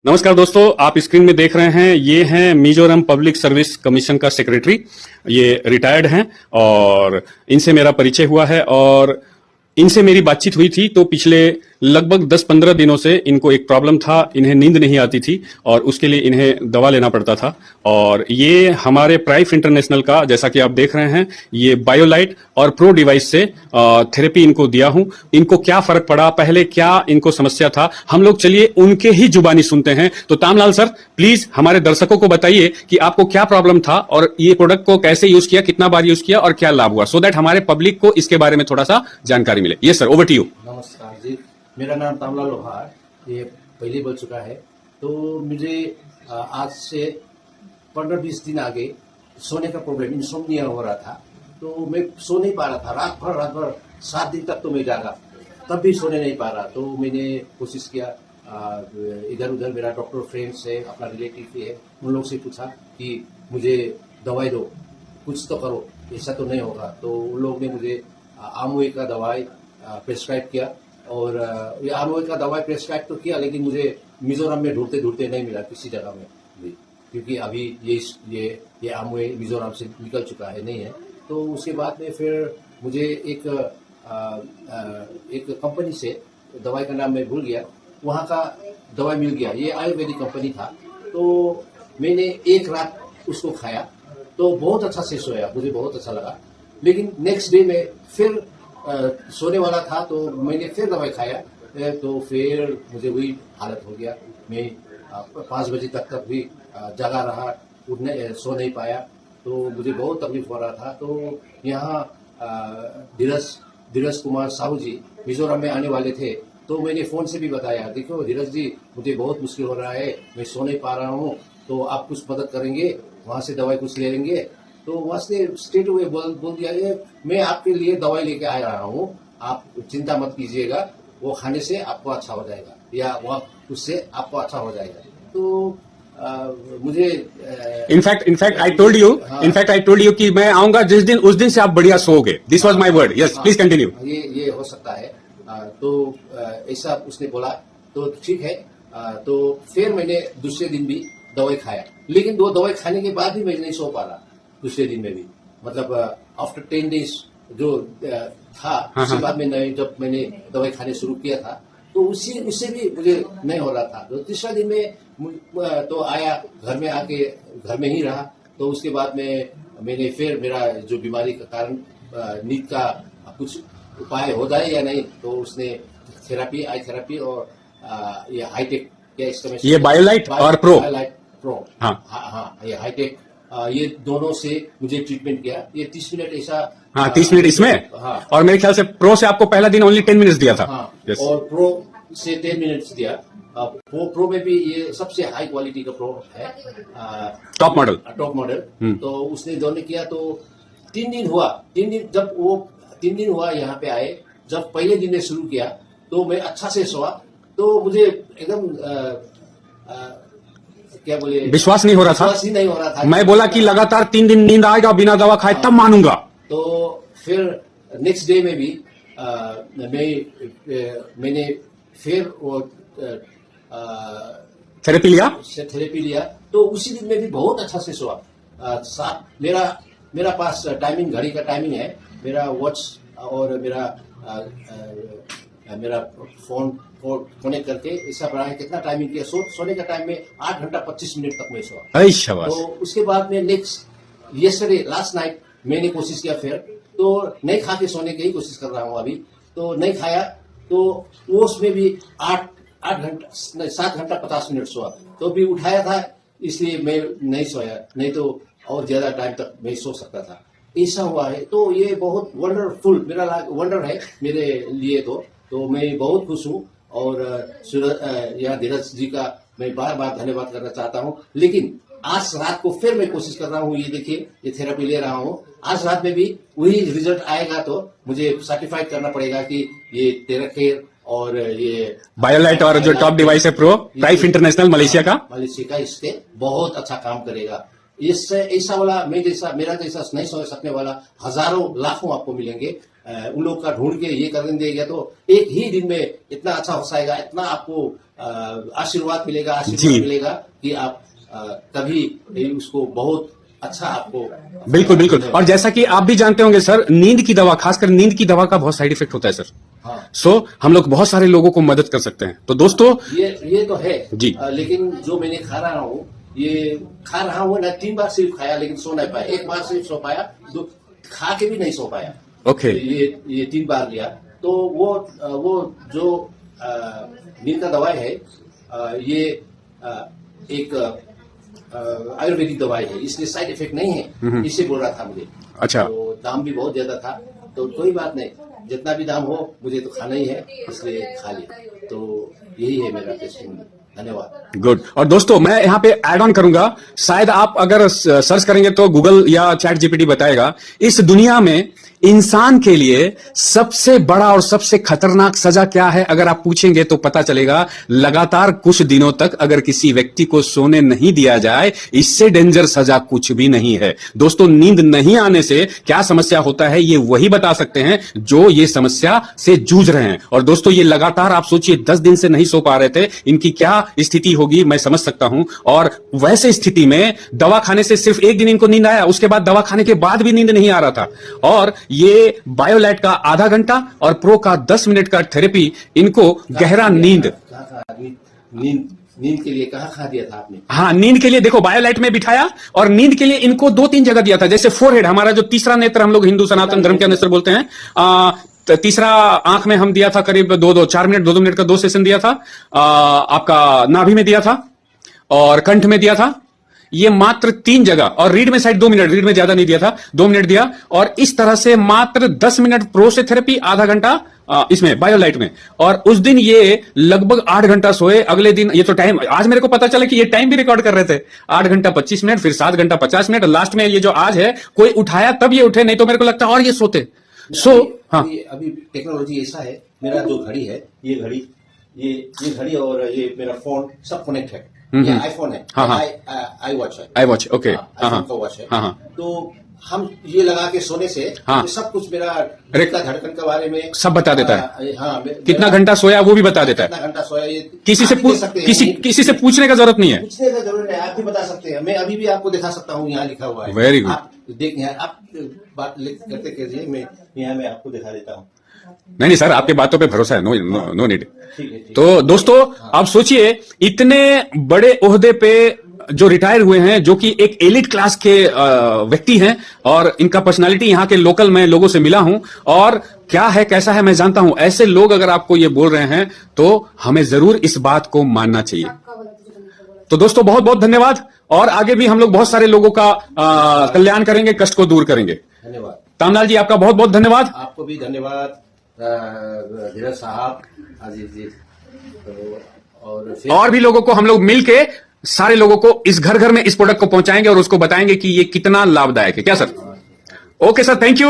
नमस्कार दोस्तों, आप स्क्रीन में देख रहे हैं ये हैं मिजोरम पब्लिक सर्विस कमीशन का सेक्रेटरी। ये रिटायर्ड हैं और इनसे मेरा परिचय हुआ है और इनसे मेरी बातचीत हुई थी। तो पिछले लगभग 10-15 दिनों से इनको एक प्रॉब्लम था, इन्हें नींद नहीं आती थी और उसके लिए इन्हें दवा लेना पड़ता था। और ये हमारे प्राइफ इंटरनेशनल का, जैसा कि आप देख रहे हैं, ये बायोलाइट और प्रो डिवाइस से थेरेपी इनको दिया हूं। इनको क्या फर्क पड़ा, पहले क्या इनको समस्या था, हम लोग चलिए उनके ही जुबानी सुनते हैं। तो तामलाल सर, प्लीज हमारे दर्शकों को बताइए कि आपको क्या प्रॉब्लम था और ये प्रोडक्ट को कैसे यूज किया, कितना बार यूज किया और क्या लाभ हुआ, सो दैट हमारे पब्लिक को इसके बारे में थोड़ा सा जानकारी मिले। Yes sir, over to you. नमस्कार जी, मेरा नाम तामलाल लोहार, ये पहले बोल चुका है। तो मुझे आज से 15-20 दिन आगे सोने का प्रॉब्लम, इंसोम्निया हो रहा था। तो मैं सो नहीं पा रहा था, रात भर 7 दिन तक तो मैं जागा, तब भी सोने नहीं पा रहा। तो मैंने कोशिश किया, इधर उधर मेरा डॉक्टर फ्रेंड्स है, अपना रिलेटिव है, उन लोग से पूछा कि मुझे दवाई दो, कुछ तो करो, ऐसा तो नहीं होगा। तो उन लोग ने मुझे आमुए का दवाई प्रेस्क्राइब किया और ये आमुए का दवाई प्रेस्क्राइब तो किया, लेकिन मुझे मिजोरम में ढूंढते ढूंढते नहीं मिला किसी जगह में भी, क्योंकि अभी ये आमुए मिजोरम से निकल चुका है, नहीं है। तो उसके बाद में फिर मुझे एक कंपनी से, दवाई का नाम मैं भूल गया, वहाँ का दवाई मिल गया। ये आयुर्वेदिक कंपनी था। तो मैंने एक रात उसको खाया तो बहुत अच्छा से सोया, मुझे बहुत अच्छा लगा। लेकिन नेक्स्ट डे में फिर सोने वाला था तो मैंने फिर दवाई खाया, तो फिर मुझे वही हालत हो गया। मैं 5 बजे तक भी जगा रहा, सो नहीं पाया। तो मुझे बहुत तकलीफ हो रहा था। तो यहाँ धीरज कुमार साहू जी मिजोरम में आने वाले थे। तो मैंने फोन से भी बताया, देखो धीरज जी, मुझे बहुत मुश्किल हो रहा है, मैं सो नहीं पा रहा हूँ, तो आप कुछ मदद करेंगे, वहां से दवाई कुछ ले लेंगे। तो वहां से स्ट्रेट हुए बोल दिया, ये मैं आपके लिए दवाई लेके आ रहा हूँ, आप चिंता मत कीजिएगा, वो खाने से आपको अच्छा हो जाएगा, या वो उससे आपको अच्छा हो जाएगा। तो मुझे इनफैक्ट आई टोल्ड यू कि मैं आऊंगा जिस दिन, उस दिन से आप बढ़िया सोओगे। This was my word. Yes, please continue. ये हो सकता है। तो ऐसा उसने बोला, तो ठीक है। तो फिर मैंने दूसरे दिन भी दवाई खाया, लेकिन वो दवाई खाने के बाद भी मैं नहीं सो पा रहा दूसरे दिन में भी। मतलब आफ्टर 10 डेज जो था, उसके बाद में जब मैंने दवाई खाने शुरू किया था, तो उससे भी मुझे नहीं हो रहा था। तो तीसरा दिन में तो आया, घर में आके घर में ही रहा। तो उसके बाद में मैंने फिर मेरा जो बीमारी का कारण नींद का कुछ उपाय हो जाए या नहीं, तो उसने आई थेरेपी और ये हाईटेक क्या इस्तेमाल, ये बायोलाइट और प्रो, हाँ, ये हाईटेक, ये दोनों से मुझे ट्रीटमेंट किया। ये 30 मिनट ऐसा, 30 मिनट इसमें, हाँ, और मेरे ख्याल से प्रो से आपको पहला दिन ओनली 10 मिनट्स दिया था। हाँ, yes. और प्रो से 10 मिनट्स दिया। प्रो में भी ये सबसे हाई क्वालिटी का प्रो है, टॉप मॉडल। तो उसने दोनों किया। तो 3 दिन हुआ, जब वो 3 दिन हुआ यहाँ पे आए, जब पहले दिन ने शुरू किया तो मैं अच्छा से सोआ। तो मुझे एकदम क्या बोले, विश्वास नहीं हो रहा था। मैं बोला कि लगातार 3 दिन नींद आएगा बिना दवा खाए, तब मानूंगा। तो फिर नेक्स्ट डे में भी मैंने फिर वो थेरेपी लिया। तो उसी दिन में भी बहुत अच्छा से सोआ। मेरा पास टाइमिंग, घड़ी का टाइमिंग है, मेरा वॉच और मेरा फोन को कनेक्ट करके ऐसा बना है कितना टाइमिंग किया। सोने का टाइम में 8 घंटा 25 मिनट तक मैं सोआ। तो उसके बाद में यस्टरडे लास्ट नाइट मैंने कोशिश किया फिर, तो नहीं खा के सोने की ही कोशिश कर रहा हूँ अभी। तो नहीं खाया, तो वो उसमें भी 7 घंटा 50 मिनट सोआ। तो भी उठाया था, इसलिए मैं नहीं सोया, नहीं तो और ज्यादा टाइम तक मैं सो सकता था। ऐसा हुआ है। तो ये बहुत वंडरफुल, मेरा वंडर है मेरे लिए। तो मैं बहुत खुश हूँ। और यहाँ धीरज जी का मैं बार बार धन्यवाद करना चाहता हूँ। लेकिन आज रात को फिर मैं कोशिश कर रहा हूँ, ये देखिए, ये थेरेपी ले रहा हूँ। आज रात में भी वही रिजल्ट आएगा, तो मुझे सर्टिफाइड करना पड़ेगा कि ये थेराकेयर और ये बायोलाइट और जो टॉप डिवाइस है प्रो, प्राइफ इंटरनेशनल मलेशिया का, इससे बहुत अच्छा काम करेगा। इससे ऐसा वाला मेरा जैसा नहीं सोच सकने वाला हजारों लाखों आपको मिलेंगे। उन लोग का ढूंढ के ये कर देगा तो एक ही दिन में इतना अच्छा हो जाएगा, इतना आपको आशीर्वाद मिलेगा मिलेगा कि आप कभी उसको बहुत अच्छा आपको। बिल्कुल बिल्कुल। और जैसा कि आप भी जानते होंगे सर, नींद की दवा, खासकर नींद की दवा का बहुत साइड इफेक्ट होता है सर। हाँ। सो हम लोग बहुत सारे लोगों को मदद कर सकते हैं। तो दोस्तों ये तो है जी, लेकिन जो मैंने खा रहा हूँ ना, 3 बार सिर्फ खाया लेकिन सो नहीं पाया, 1 बार सिर्फ सो पाया, खा के भी नहीं सो पाया। ओके। ये 3 बार लिया तो वो जो नींद का दवाई है ये एक आयुर्वेदिक दवाई है, इसलिए साइड इफेक्ट नहीं है, इससे बोल रहा था मुझे। अच्छा। तो दाम भी बहुत ज्यादा था, तो कोई बात नहीं, जितना भी दाम हो मुझे तो खाना ही है, इसलिए खा लिया। तो यही है मेरा टेस्टिंग। धन्यवाद। गुड। और दोस्तों मैं यहाँ पे ऐड ऑन करूंगा, शायद आप अगर सर्च करेंगे तो गूगल या चैट जीपीटी बताएगा, इस दुनिया में इंसान के लिए सबसे बड़ा और सबसे खतरनाक सजा क्या है अगर आप पूछेंगे तो पता चलेगा, लगातार कुछ दिनों तक अगर किसी व्यक्ति को सोने नहीं दिया जाए, इससे डेंजर सजा कुछ भी नहीं है। दोस्तों नींद नहीं आने से क्या समस्या होता है ये वही बता सकते हैं जो ये समस्या से जूझ रहे हैं। और दोस्तों ये लगातार आप सोचिए 10 दिन से नहीं सो पा रहे थे, इनकी क्या स्थिति होगी मैं समझ सकता हूं। और वैसे स्थिति में दवा खाने से सिर्फ 1 दिन इनको नींद आया, उसके बाद दवा खाने के बाद भी नींद नहीं आ रहा था। और ये बायोलाइट का आधा घंटा और प्रो का 10 मिनट का थेरेपी इनको गहरा नींद के लिए कहाँ खा दिया था आपने? हाँ, नींद के लिए देखो बायोलाइट में बिठाया और नींद के लिए इनको 2-3 जगह दिया था। जैसे फोरहेड, हमारा जो तीसरा नेत्र हम लोग हिंदू सनातन धर्म के नेत्र बोलते हैं, तीसरा आंख में हम दिया था करीब 4 मिनट 2 मिनट का 2 सेशन दिया था। आपका नाभि में दिया था और कंठ में दिया था, ये मात्र 3 जगह। और रीढ़ में शायद 2 मिनट, रीढ़ में ज्यादा नहीं दिया था, 2 मिनट दिया। और इस तरह से मात्र 10 मिनट प्रो से थेरेपी, आधा घंटा इसमें बायोलाइट में। और उस दिन ये लगभग 8 घंटा सोए। अगले दिन ये तो टाइम आज मेरे को पता चला कि ये टाइम भी रिकॉर्ड कर रहे थे, 8 घंटा 25 मिनट, फिर 7 घंटा 50 मिनट, लास्ट में ये जो आज है कोई उठाया तब ये उठे, नहीं तो मेरे को लगता और ये सोते। हाँ, अभी टेक्नोलॉजी ऐसा है, मेरा जो घड़ी है, ये घड़ी और ये मेरा फोन सब कनेक्ट है। ये आईफोन है, आई वॉच है, आई वॉच, ओके, आईफोन का वॉच है। तो हम ये लगा के सोने से सब कुछ मेरा धड़कन के बारे में सब बता देता है। हाँ, कितना घंटा सोया वो भी बता देता है, कितना घंटा सोया, ये किसी से पूछने का जरूरत नहीं है, पूछने का जरूरत है, आप भी बता सकते हैं। मैं अभी भी आपको दिखा सकता हूँ, यहाँ लिखा हुआ है। Very good. आप देखें, आप बात करते कीजिए, मैं आपको दिखा देता हूँ। नहीं सर, आपके बातों पे भरोसा है, नो नीड। तो दोस्तों आप सोचिए, इतने बड़े ओहदे पे जो रिटायर हुए हैं, जो कि एक एलिट क्लास के व्यक्ति हैं, और इनका पर्सनालिटी यहाँ के लोकल मैं लोगों से मिला हूं, और क्या है कैसा है मैं जानता हूं। ऐसे लोग अगर आपको ये बोल रहे हैं तो हमें जरूर इस बात को मानना चाहिए। तो दोस्तों बहुत बहुत धन्यवाद, और आगे भी हम लोग बहुत सारे लोगों का कल्याण करेंगे, कष्ट को दूर करेंगे। धन्यवाद तामलाल जी, आपका बहुत बहुत धन्यवाद। आपको भी धन्यवाद धीरज साहब, अजीज जी। और भी लोगों को हम लोग मिलके सारे लोगों को इस घर में इस प्रोडक्ट को पहुंचाएंगे और उसको बताएंगे कि ये कितना लाभदायक है। क्या sir? Okay sir, thank you.